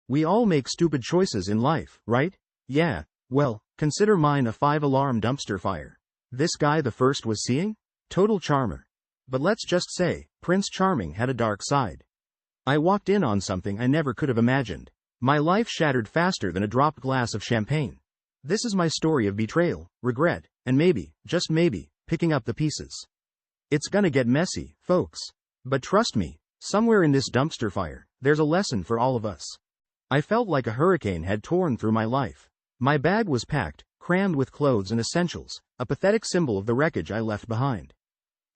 We all make stupid choices in life, right? Yeah, well, consider mine a 5-alarm dumpster fire. This guy the first was seeing? Total charmer. But let's just say, Prince Charming had a dark side. I walked in on something I never could have imagined. My life shattered faster than a dropped glass of champagne. This is my story of betrayal, regret, and maybe, just maybe, picking up the pieces. It's gonna get messy, folks. But trust me, somewhere in this dumpster fire, there's a lesson for all of us. I felt like a hurricane had torn through my life. My bag was packed, crammed with clothes and essentials, a pathetic symbol of the wreckage I left behind.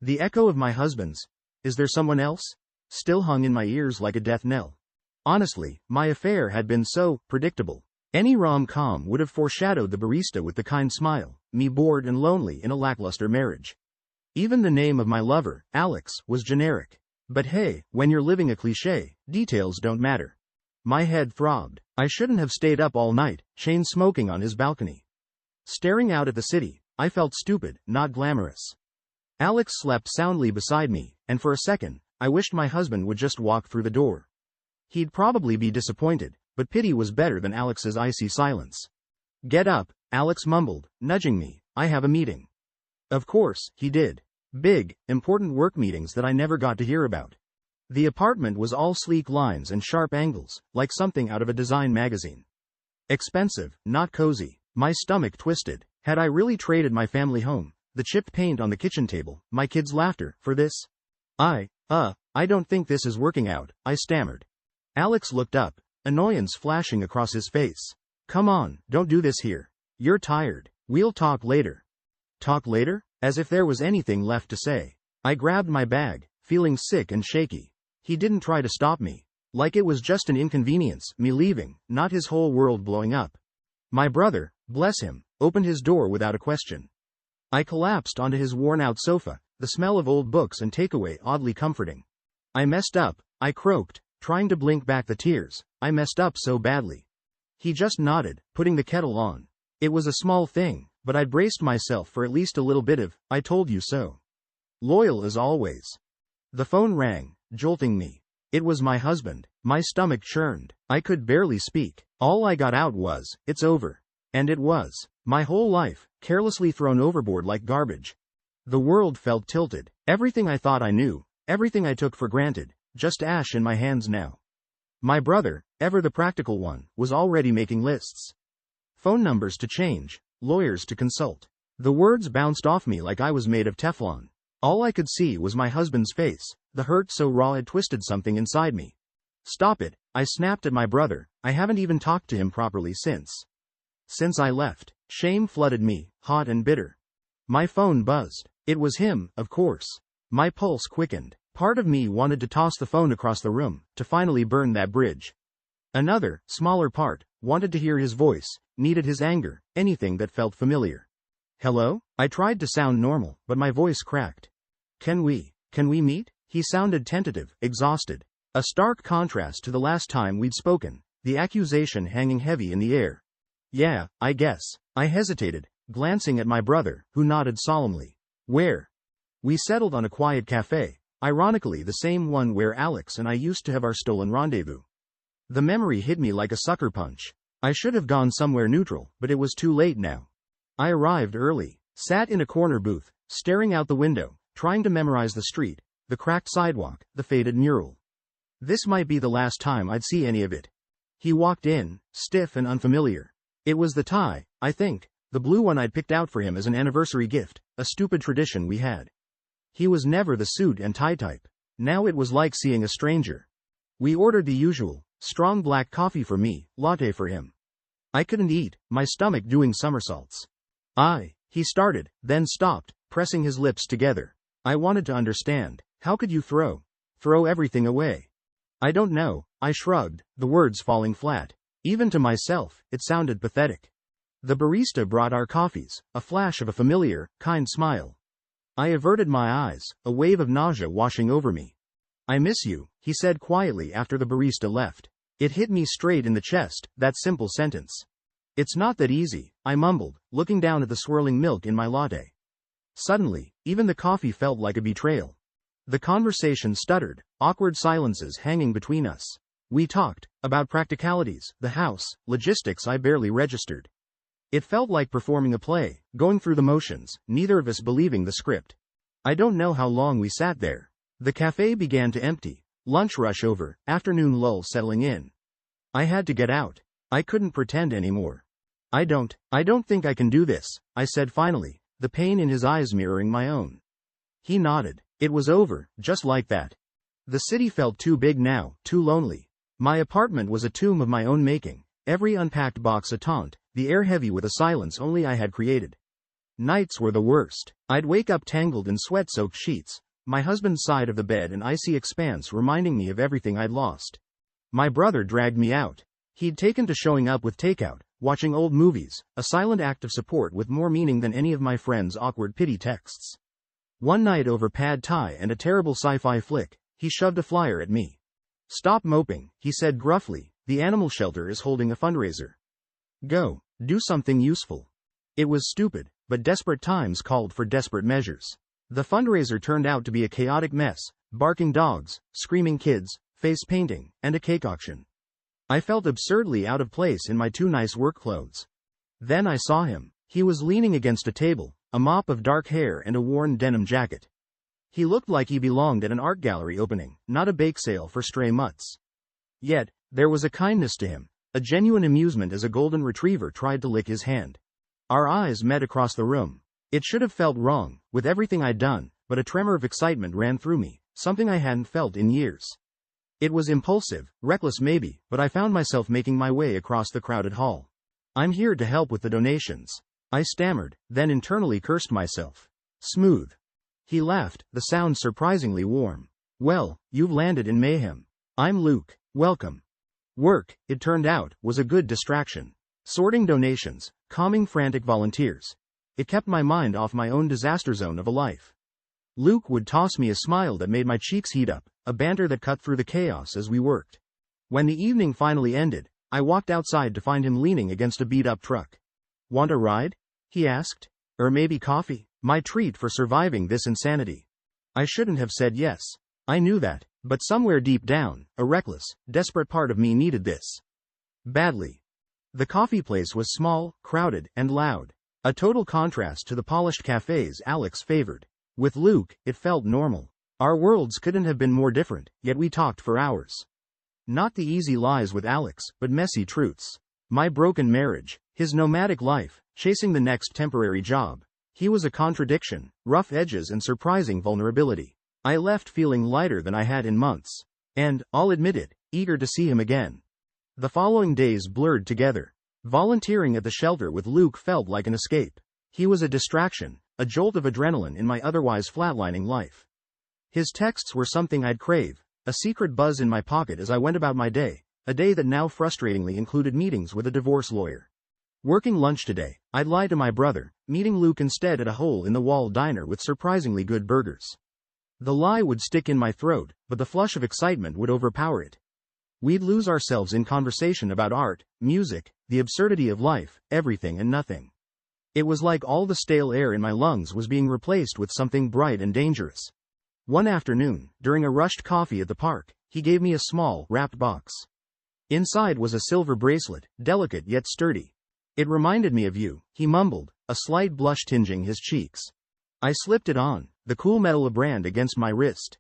The echo of my husband's, "Is there someone else?" still hung in my ears like a death knell. Honestly, my affair had been so predictable. Any rom-com would have foreshadowed the barista with the kind smile, me bored and lonely in a lackluster marriage. Even the name of my lover, Alex, was generic. But hey, when you're living a cliché, details don't matter. My head throbbed. I shouldn't have stayed up all night, chain smoking on his balcony. Staring out at the city, I felt stupid, not glamorous. Alex slept soundly beside me, and for a second, I wished my husband would just walk through the door. He'd probably be disappointed, but pity was better than Alex's icy silence. "Get up," Alex mumbled, nudging me, "I have a meeting." Of course, he did. Big, important work meetings that I never got to hear about. The apartment was all sleek lines and sharp angles, like something out of a design magazine. Expensive, not cozy. My stomach twisted. Had I really traded my family home, the chipped paint on the kitchen table, my kids' laughter, for this? I don't think this is working out, I stammered. Alex looked up, annoyance flashing across his face. "Come on, don't do this here. You're tired. We'll talk later." Talk later? As if there was anything left to say. I grabbed my bag, feeling sick and shaky. He didn't try to stop me. Like it was just an inconvenience, me leaving, not his whole world blowing up. My brother, bless him, opened his door without a question. I collapsed onto his worn-out sofa, the smell of old books and takeaway oddly comforting. "I messed up," I croaked, trying to blink back the tears. "I messed up so badly." He just nodded, putting the kettle on. It was a small thing, but I'd braced myself for at least a little bit of, "I told you so." Loyal as always. The phone rang, jolting me. It was my husband. My stomach churned. I could barely speak. All I got out was, "It's over." And it was. My whole life, carelessly thrown overboard like garbage. The world felt tilted. Everything I thought I knew, everything I took for granted, just ash in my hands now. My brother, ever the practical one, was already making lists. Phone numbers to change, lawyers to consult. The words bounced off me like I was made of Teflon. All I could see was my husband's face, the hurt so raw it twisted something inside me. "Stop it," I snapped at my brother. "I haven't even talked to him properly since I left." Shame flooded me, hot and bitter. My phone buzzed. It was him, of course. My pulse quickened. Part of me wanted to toss the phone across the room, to finally burn that bridge. Another, smaller part, wanted to hear his voice, needed his anger, anything that felt familiar. "Hello?" I tried to sound normal, but my voice cracked. Can we meet?" He sounded tentative, exhausted. A stark contrast to the last time we'd spoken, the accusation hanging heavy in the air. "Yeah, I guess." I hesitated, glancing at my brother, who nodded solemnly. "Where?" We settled on a quiet cafe, ironically the same one where Alex and I used to have our stolen rendezvous. The memory hit me like a sucker punch. I should have gone somewhere neutral, but it was too late now. I arrived early, sat in a corner booth, staring out the window, trying to memorize the street, the cracked sidewalk, the faded mural. This might be the last time I'd see any of it. He walked in, stiff and unfamiliar. It was the tie, I think, the blue one I'd picked out for him as an anniversary gift, a stupid tradition we had. He was never the suit and tie type. Now it was like seeing a stranger. We ordered the usual, strong black coffee for me, latte for him. I couldn't eat, my stomach doing somersaults. He started, then stopped, pressing his lips together. I wanted to understand. How could you throw everything away? "I don't know," I shrugged, the words falling flat. Even to myself, it sounded pathetic. The barista brought our coffees, a flash of a familiar, kind smile. I averted my eyes, a wave of nausea washing over me. "I miss you," he said quietly after the barista left. It hit me straight in the chest, that simple sentence. "It's not that easy," I mumbled, looking down at the swirling milk in my latte. Suddenly, even the coffee felt like a betrayal. The conversation stuttered, awkward silences hanging between us. We talked about practicalities, the house, logistics I barely registered. It felt like performing a play, going through the motions, neither of us believing the script. I don't know how long we sat there. The cafe began to empty. Lunch rush over, afternoon lull settling in. I had to get out. I couldn't pretend anymore. I don't think I can do this, I said finally, the pain in his eyes mirroring my own. He nodded. It was over, just like that. The city felt too big now, too lonely. My apartment was a tomb of my own making, every unpacked box a taunt, the air heavy with a silence only I had created. Nights were the worst. I'd wake up tangled in sweat-soaked sheets, my husband's side of the bed an icy expanse reminding me of everything I'd lost. My brother dragged me out. He'd taken to showing up with takeout, watching old movies, a silent act of support with more meaning than any of my friends' awkward pity texts. One night over pad thai and a terrible sci-fi flick, he shoved a flyer at me. "Stop moping," he said gruffly, "the animal shelter is holding a fundraiser. Go, do something useful." It was stupid, but desperate times called for desperate measures. The fundraiser turned out to be a chaotic mess, barking dogs, screaming kids, face painting, and a cake auction. I felt absurdly out of place in my too nice work clothes. Then I saw him. He was leaning against a table, a mop of dark hair and a worn denim jacket. He looked like he belonged at an art gallery opening, not a bake sale for stray mutts. Yet, there was a kindness to him, a genuine amusement as a golden retriever tried to lick his hand. Our eyes met across the room. It should have felt wrong, with everything I'd done, but a tremor of excitement ran through me, something I hadn't felt in years. It was impulsive, reckless maybe, but I found myself making my way across the crowded hall. "I'm here to help with the donations," I stammered, then internally cursed myself. "Smooth." He laughed, the sound surprisingly warm. "Well, you've landed in mayhem. I'm Luke. Welcome." Work, it turned out, was a good distraction. Sorting donations, calming frantic volunteers. It kept my mind off my own disaster zone of a life. Luke would toss me a smile that made my cheeks heat up, a banter that cut through the chaos as we worked. When the evening finally ended, I walked outside to find him leaning against a beat-up truck. "Want a ride?" he asked. "Or maybe coffee?" My treat for surviving this insanity. I shouldn't have said yes. I knew that, but somewhere deep down, a reckless, desperate part of me needed this. Badly. The coffee place was small, crowded, and loud. A total contrast to the polished cafes Alex favored. With Luke, it felt normal. Our worlds couldn't have been more different, yet we talked for hours. Not the easy lies with Alex, but messy truths. My broken marriage, his nomadic life, chasing the next temporary job. He was a contradiction, rough edges and surprising vulnerability. I left feeling lighter than I had in months. And, I'll admit it, eager to see him again. The following days blurred together. Volunteering at the shelter with Luke felt like an escape. He was a distraction, a jolt of adrenaline in my otherwise flatlining life. His texts were something I'd crave, a secret buzz in my pocket as I went about my day, a day that now frustratingly included meetings with a divorce lawyer. Working lunch today, I'd lie to my brother, meeting Luke instead at a hole-in-the-wall diner with surprisingly good burgers. The lie would stick in my throat, but the flush of excitement would overpower it. We'd lose ourselves in conversation about art, music, the absurdity of life, everything and nothing. It was like all the stale air in my lungs was being replaced with something bright and dangerous. One afternoon, during a rushed coffee at the park, he gave me a small, wrapped box. Inside was a silver bracelet, delicate yet sturdy. "It reminded me of you," he mumbled, a slight blush tinging his cheeks. I slipped it on, the cool metal brand against my wrist.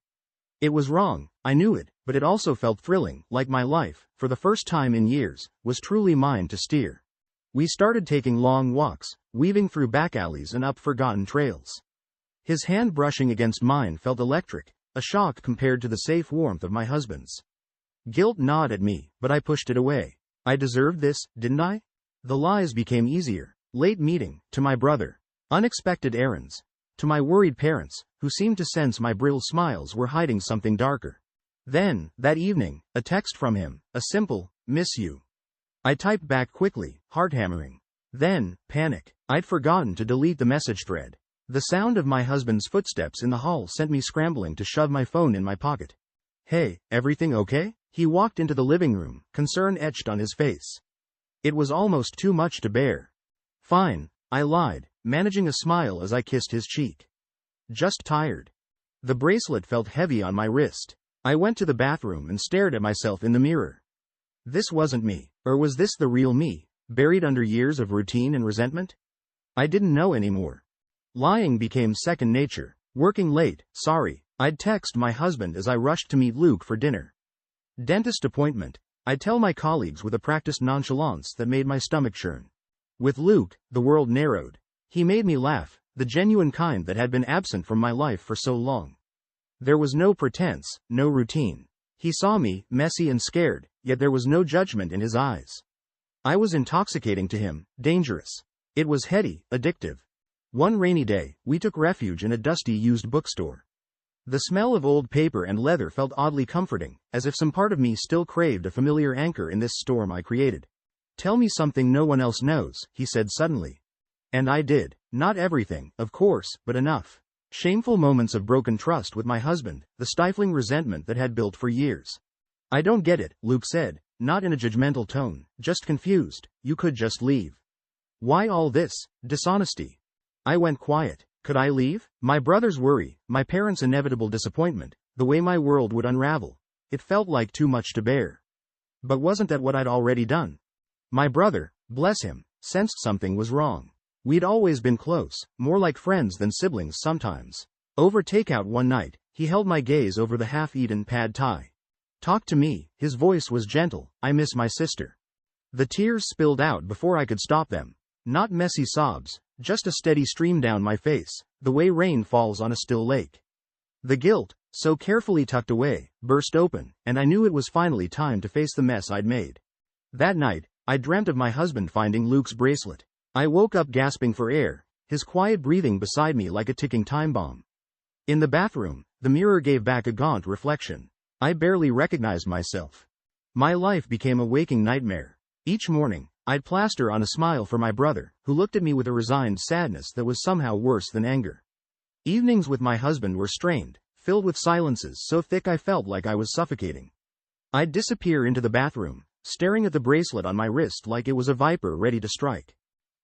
It was wrong, I knew it, but it also felt thrilling, like my life, for the first time in years, was truly mine to steer. We started taking long walks, weaving through back alleys and up forgotten trails. His hand brushing against mine felt electric, a shock compared to the safe warmth of my husband's. Guilt gnawed at me, but I pushed it away. I deserved this, didn't I? The lies became easier. Late meeting, to my brother. Unexpected errands. To my worried parents, who seemed to sense my brittle smiles were hiding something darker. Then, that evening, a text from him, a simple, "Miss you." I typed back quickly, heart hammering. Then, panic. I'd forgotten to delete the message thread. The sound of my husband's footsteps in the hall sent me scrambling to shove my phone in my pocket. "Hey, everything okay?" He walked into the living room, concern etched on his face. It was almost too much to bear. "Fine," I lied, managing a smile as I kissed his cheek. "Just tired." The bracelet felt heavy on my wrist. I went to the bathroom and stared at myself in the mirror. This wasn't me. Or was this the real me, buried under years of routine and resentment? I didn't know anymore. Lying became second nature. Working late, sorry. I'd text my husband as I rushed to meet Luke for dinner. Dentist appointment. I'd tell my colleagues with a practiced nonchalance that made my stomach churn. With Luke, the world narrowed. He made me laugh, the genuine kind that had been absent from my life for so long. There was no pretense, no routine. He saw me, messy and scared, yet there was no judgment in his eyes. I was intoxicating to him, dangerous. It was heady, addictive. One rainy day, we took refuge in a dusty used bookstore. The smell of old paper and leather felt oddly comforting, as if some part of me still craved a familiar anchor in this storm I created. Tell me something no one else knows, he said suddenly. And I did. Not everything, of course, but enough. Shameful moments of broken trust with my husband, the stifling resentment that had built for years. I don't get it, Luke said, not in a judgmental tone, just confused. You could just leave. Why all this dishonesty? I went quiet. Could I leave? My brother's worry, my parents' inevitable disappointment, the way my world would unravel. It felt like too much to bear. But wasn't that what I'd already done? My brother, bless him, sensed something was wrong. We'd always been close, more like friends than siblings sometimes. Over takeout one night, he held my gaze over the half-eaten pad thai. Talk to me, his voice was gentle. I miss my sister. The tears spilled out before I could stop them. Not messy sobs, just a steady stream down my face, the way rain falls on a still lake. The guilt, so carefully tucked away, burst open, and I knew it was finally time to face the mess I'd made. That night, I dreamt of my husband finding Luke's bracelet. I woke up gasping for air, his quiet breathing beside me like a ticking time bomb. In the bathroom, the mirror gave back a gaunt reflection. I barely recognized myself. My life became a waking nightmare. Each morning, I'd plaster on a smile for my brother, who looked at me with a resigned sadness that was somehow worse than anger. Evenings with my husband were strained, filled with silences so thick I felt like I was suffocating. I'd disappear into the bathroom, staring at the bracelet on my wrist like it was a viper ready to strike.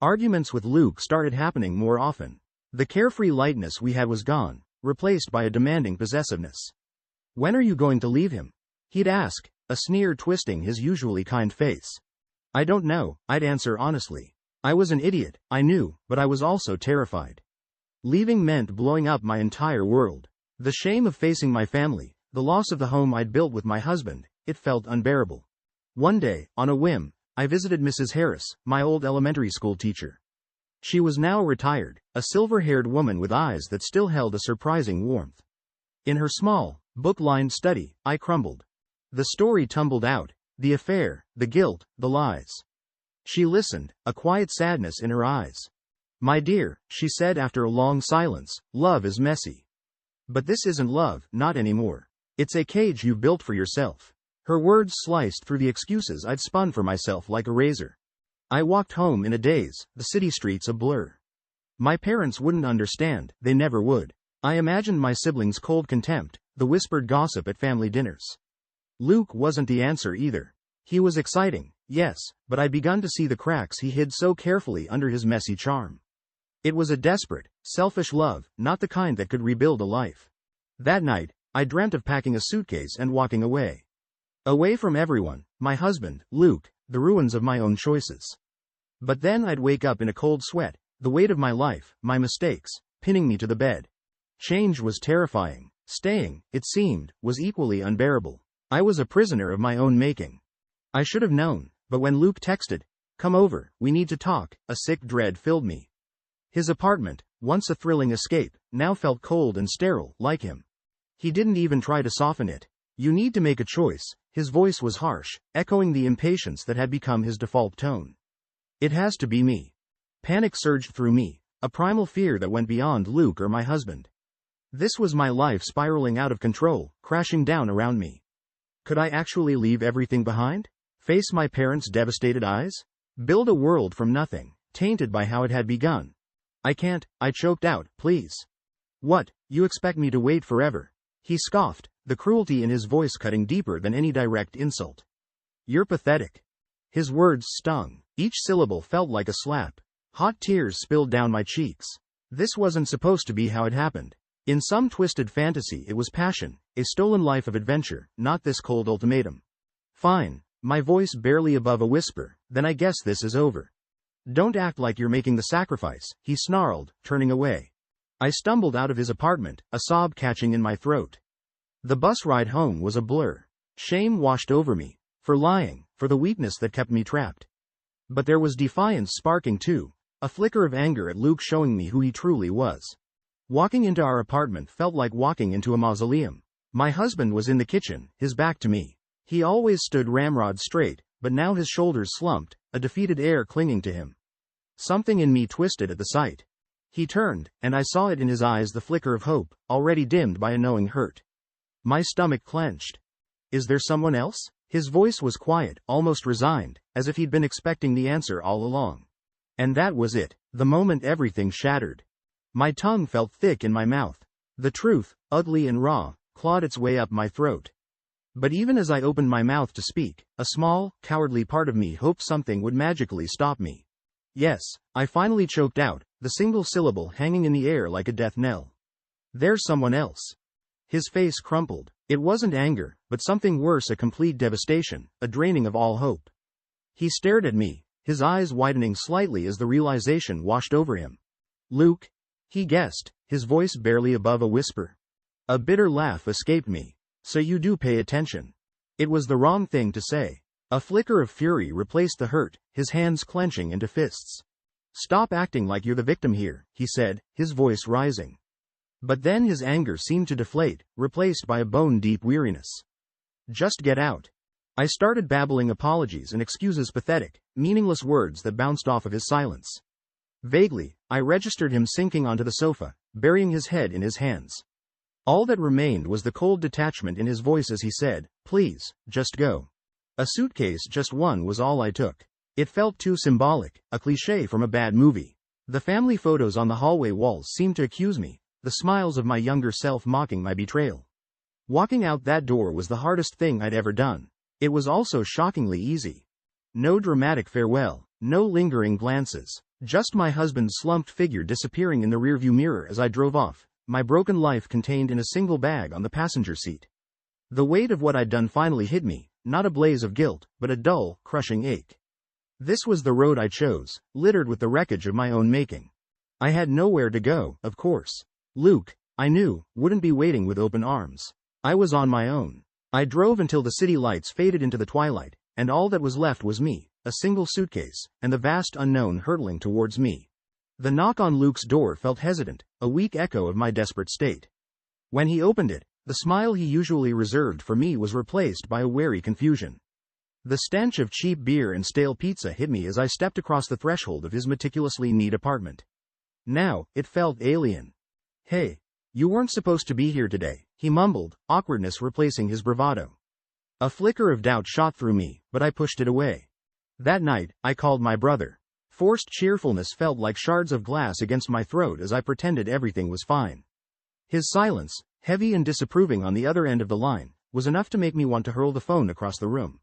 Arguments with Luke started happening more often. The carefree lightness we had was gone, replaced by a demanding possessiveness. When are you going to leave him? He'd ask, a sneer twisting his usually kind face. I don't know, I'd answer honestly. I was an idiot, I knew, but I was also terrified. Leaving meant blowing up my entire world. The shame of facing my family, the loss of the home I'd built with my husband, it felt unbearable. One day, on a whim, I visited Mrs. Harris, my old elementary school teacher. She was now retired, a silver-haired woman with eyes that still held a surprising warmth. In her small, book-lined study, I crumbled. The story tumbled out, the affair, the guilt, the lies. She listened, a quiet sadness in her eyes. My dear, she said after a long silence, love is messy. But this isn't love, not anymore. It's a cage you've built for yourself. Her words sliced through the excuses I'd spun for myself like a razor. I walked home in a daze, the city streets a blur. My parents wouldn't understand, they never would. I imagined my siblings' cold contempt, the whispered gossip at family dinners. Luke wasn't the answer either. He was exciting, yes, but I'd begun to see the cracks he hid so carefully under his messy charm. It was a desperate, selfish love, not the kind that could rebuild a life. That night, I dreamt of packing a suitcase and walking away. Away from everyone, my husband, Luke, the ruins of my own choices. But then I'd wake up in a cold sweat, the weight of my life, my mistakes, pinning me to the bed. Change was terrifying. Staying, it seemed, was equally unbearable. I was a prisoner of my own making. I should have known, but when Luke texted, "Come over, we need to talk," a sick dread filled me. His apartment, once a thrilling escape, now felt cold and sterile, like him. He didn't even try to soften it. "You need to make a choice." His voice was harsh, echoing the impatience that had become his default tone. "It has to be me." Panic surged through me, a primal fear that went beyond Luke or my husband. This was my life spiraling out of control, crashing down around me. Could I actually leave everything behind? Face my parents' devastated eyes? Build a world from nothing, tainted by how it had begun? "I can't," I choked out, "please." "What, you expect me to wait forever?" He scoffed, the cruelty in his voice cutting deeper than any direct insult. "You're pathetic." His words stung. Each syllable felt like a slap. Hot tears spilled down my cheeks. This wasn't supposed to be how it happened. In some twisted fantasy it was passion, a stolen life of adventure, not this cold ultimatum. "Fine, my voice barely above a whisper, "Then I guess this is over." "Don't act like you're making the sacrifice," he snarled, turning away. I stumbled out of his apartment, a sob catching in my throat. The bus ride home was a blur. Shame washed over me. For lying, for the weakness that kept me trapped. But there was defiance sparking too, a flicker of anger at Luke showing me who he truly was. Walking into our apartment felt like walking into a mausoleum. My husband was in the kitchen, his back to me. He always stood ramrod straight, but now his shoulders slumped, a defeated air clinging to him. Something in me twisted at the sight. He turned, and I saw it in his eyes, the flicker of hope, already dimmed by a knowing hurt. My stomach clenched. "Is there someone else?" His voice was quiet, almost resigned, as if he'd been expecting the answer all along. And that was it, the moment everything shattered. My tongue felt thick in my mouth. The truth, ugly and raw, clawed its way up my throat. But even as I opened my mouth to speak, a small, cowardly part of me hoped something would magically stop me. "Yes," I finally choked out, the single syllable hanging in the air like a death knell. "There's someone else." His face crumpled. It wasn't anger, but something worse, a complete devastation, a draining of all hope. He stared at me, his eyes widening slightly as the realization washed over him. "Luke?" he guessed, his voice barely above a whisper. A bitter laugh escaped me. "So you do pay attention." It was the wrong thing to say. A flicker of fury replaced the hurt, his hands clenching into fists. "Stop acting like you're the victim here," he said, his voice rising. But then his anger seemed to deflate, replaced by a bone-deep weariness. "Just get out." I started babbling apologies and excuses, pathetic, meaningless words that bounced off of his silence. Vaguely, I registered him sinking onto the sofa, burying his head in his hands. All that remained was the cold detachment in his voice as he said, "Please, just go." A suitcase, just one, was all I took. It felt too symbolic, a cliché from a bad movie. The family photos on the hallway walls seemed to accuse me, the smiles of my younger self mocking my betrayal. Walking out that door was the hardest thing I'd ever done. It was also shockingly easy. No dramatic farewell, no lingering glances, just my husband's slumped figure disappearing in the rearview mirror as I drove off, my broken life contained in a single bag on the passenger seat. The weight of what I'd done finally hit me, not a blaze of guilt, but a dull, crushing ache. This was the road I chose, littered with the wreckage of my own making. I had nowhere to go, of course. Luke, I knew, wouldn't be waiting with open arms. I was on my own. I drove until the city lights faded into the twilight, and all that was left was me, a single suitcase, and the vast unknown hurtling towards me. The knock on Luke's door felt hesitant, a weak echo of my desperate state. When he opened it, the smile he usually reserved for me was replaced by a wary confusion. The stench of cheap beer and stale pizza hit me as I stepped across the threshold of his meticulously neat apartment. Now, it felt alien. "Hey, you weren't supposed to be here today," he mumbled, awkwardness replacing his bravado. A flicker of doubt shot through me, but I pushed it away. That night, I called my brother. Forced cheerfulness felt like shards of glass against my throat as I pretended everything was fine. His silence, heavy and disapproving on the other end of the line, was enough to make me want to hurl the phone across the room.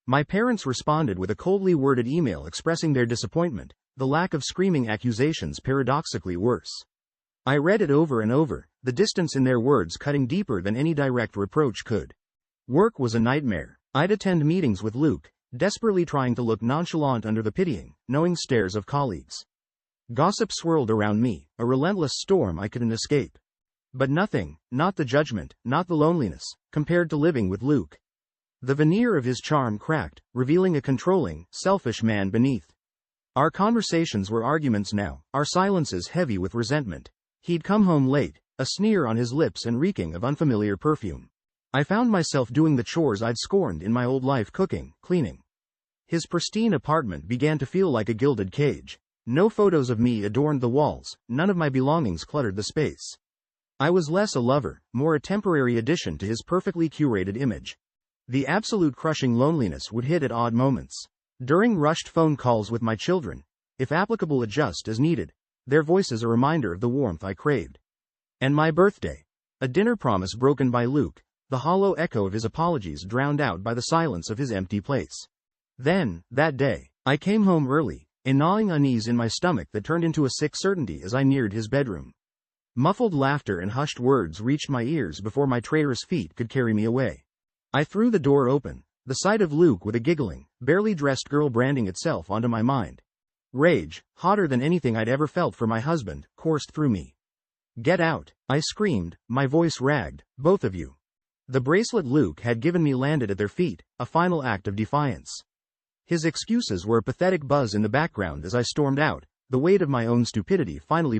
My parents responded with a coldly worded email expressing their disappointment, the lack of screaming accusations paradoxically worse. I read it over and over, the distance in their words cutting deeper than any direct reproach could. Work was a nightmare. I'd attend meetings with Luke, desperately trying to look nonchalant under the pitying, knowing stares of colleagues. Gossip swirled around me, a relentless storm I couldn't escape. But nothing, not the judgment, not the loneliness, compared to living with Luke. The veneer of his charm cracked, revealing a controlling, selfish man beneath. Our conversations were arguments now, our silences heavy with resentment. He'd come home late, a sneer on his lips and reeking of unfamiliar perfume. I found myself doing the chores I'd scorned in my old life, cooking, cleaning. His pristine apartment began to feel like a gilded cage. No photos of me adorned the walls, none of my belongings cluttered the space. I was less a lover, more a temporary addition to his perfectly curated image. The absolute crushing loneliness would hit at odd moments. During rushed phone calls with my children, if applicable adjust as needed, their voices a reminder of the warmth I craved. And my birthday. A dinner promise broken by Luke, the hollow echo of his apologies drowned out by the silence of his empty place. Then, that day, I came home early, a gnawing unease in my stomach that turned into a sick certainty as I neared his bedroom. Muffled laughter and hushed words reached my ears before my traitorous feet could carry me away. I threw the door open, The sight of Luke with a giggling, barely dressed girl branding itself onto my mind. Rage, hotter than anything I'd ever felt for my husband, coursed through me. Get out, I screamed, my voice ragged, both of you. The bracelet Luke had given me landed at their feet, a final act of defiance. His excuses were a pathetic buzz in the background as I stormed out, the weight of my own stupidity finally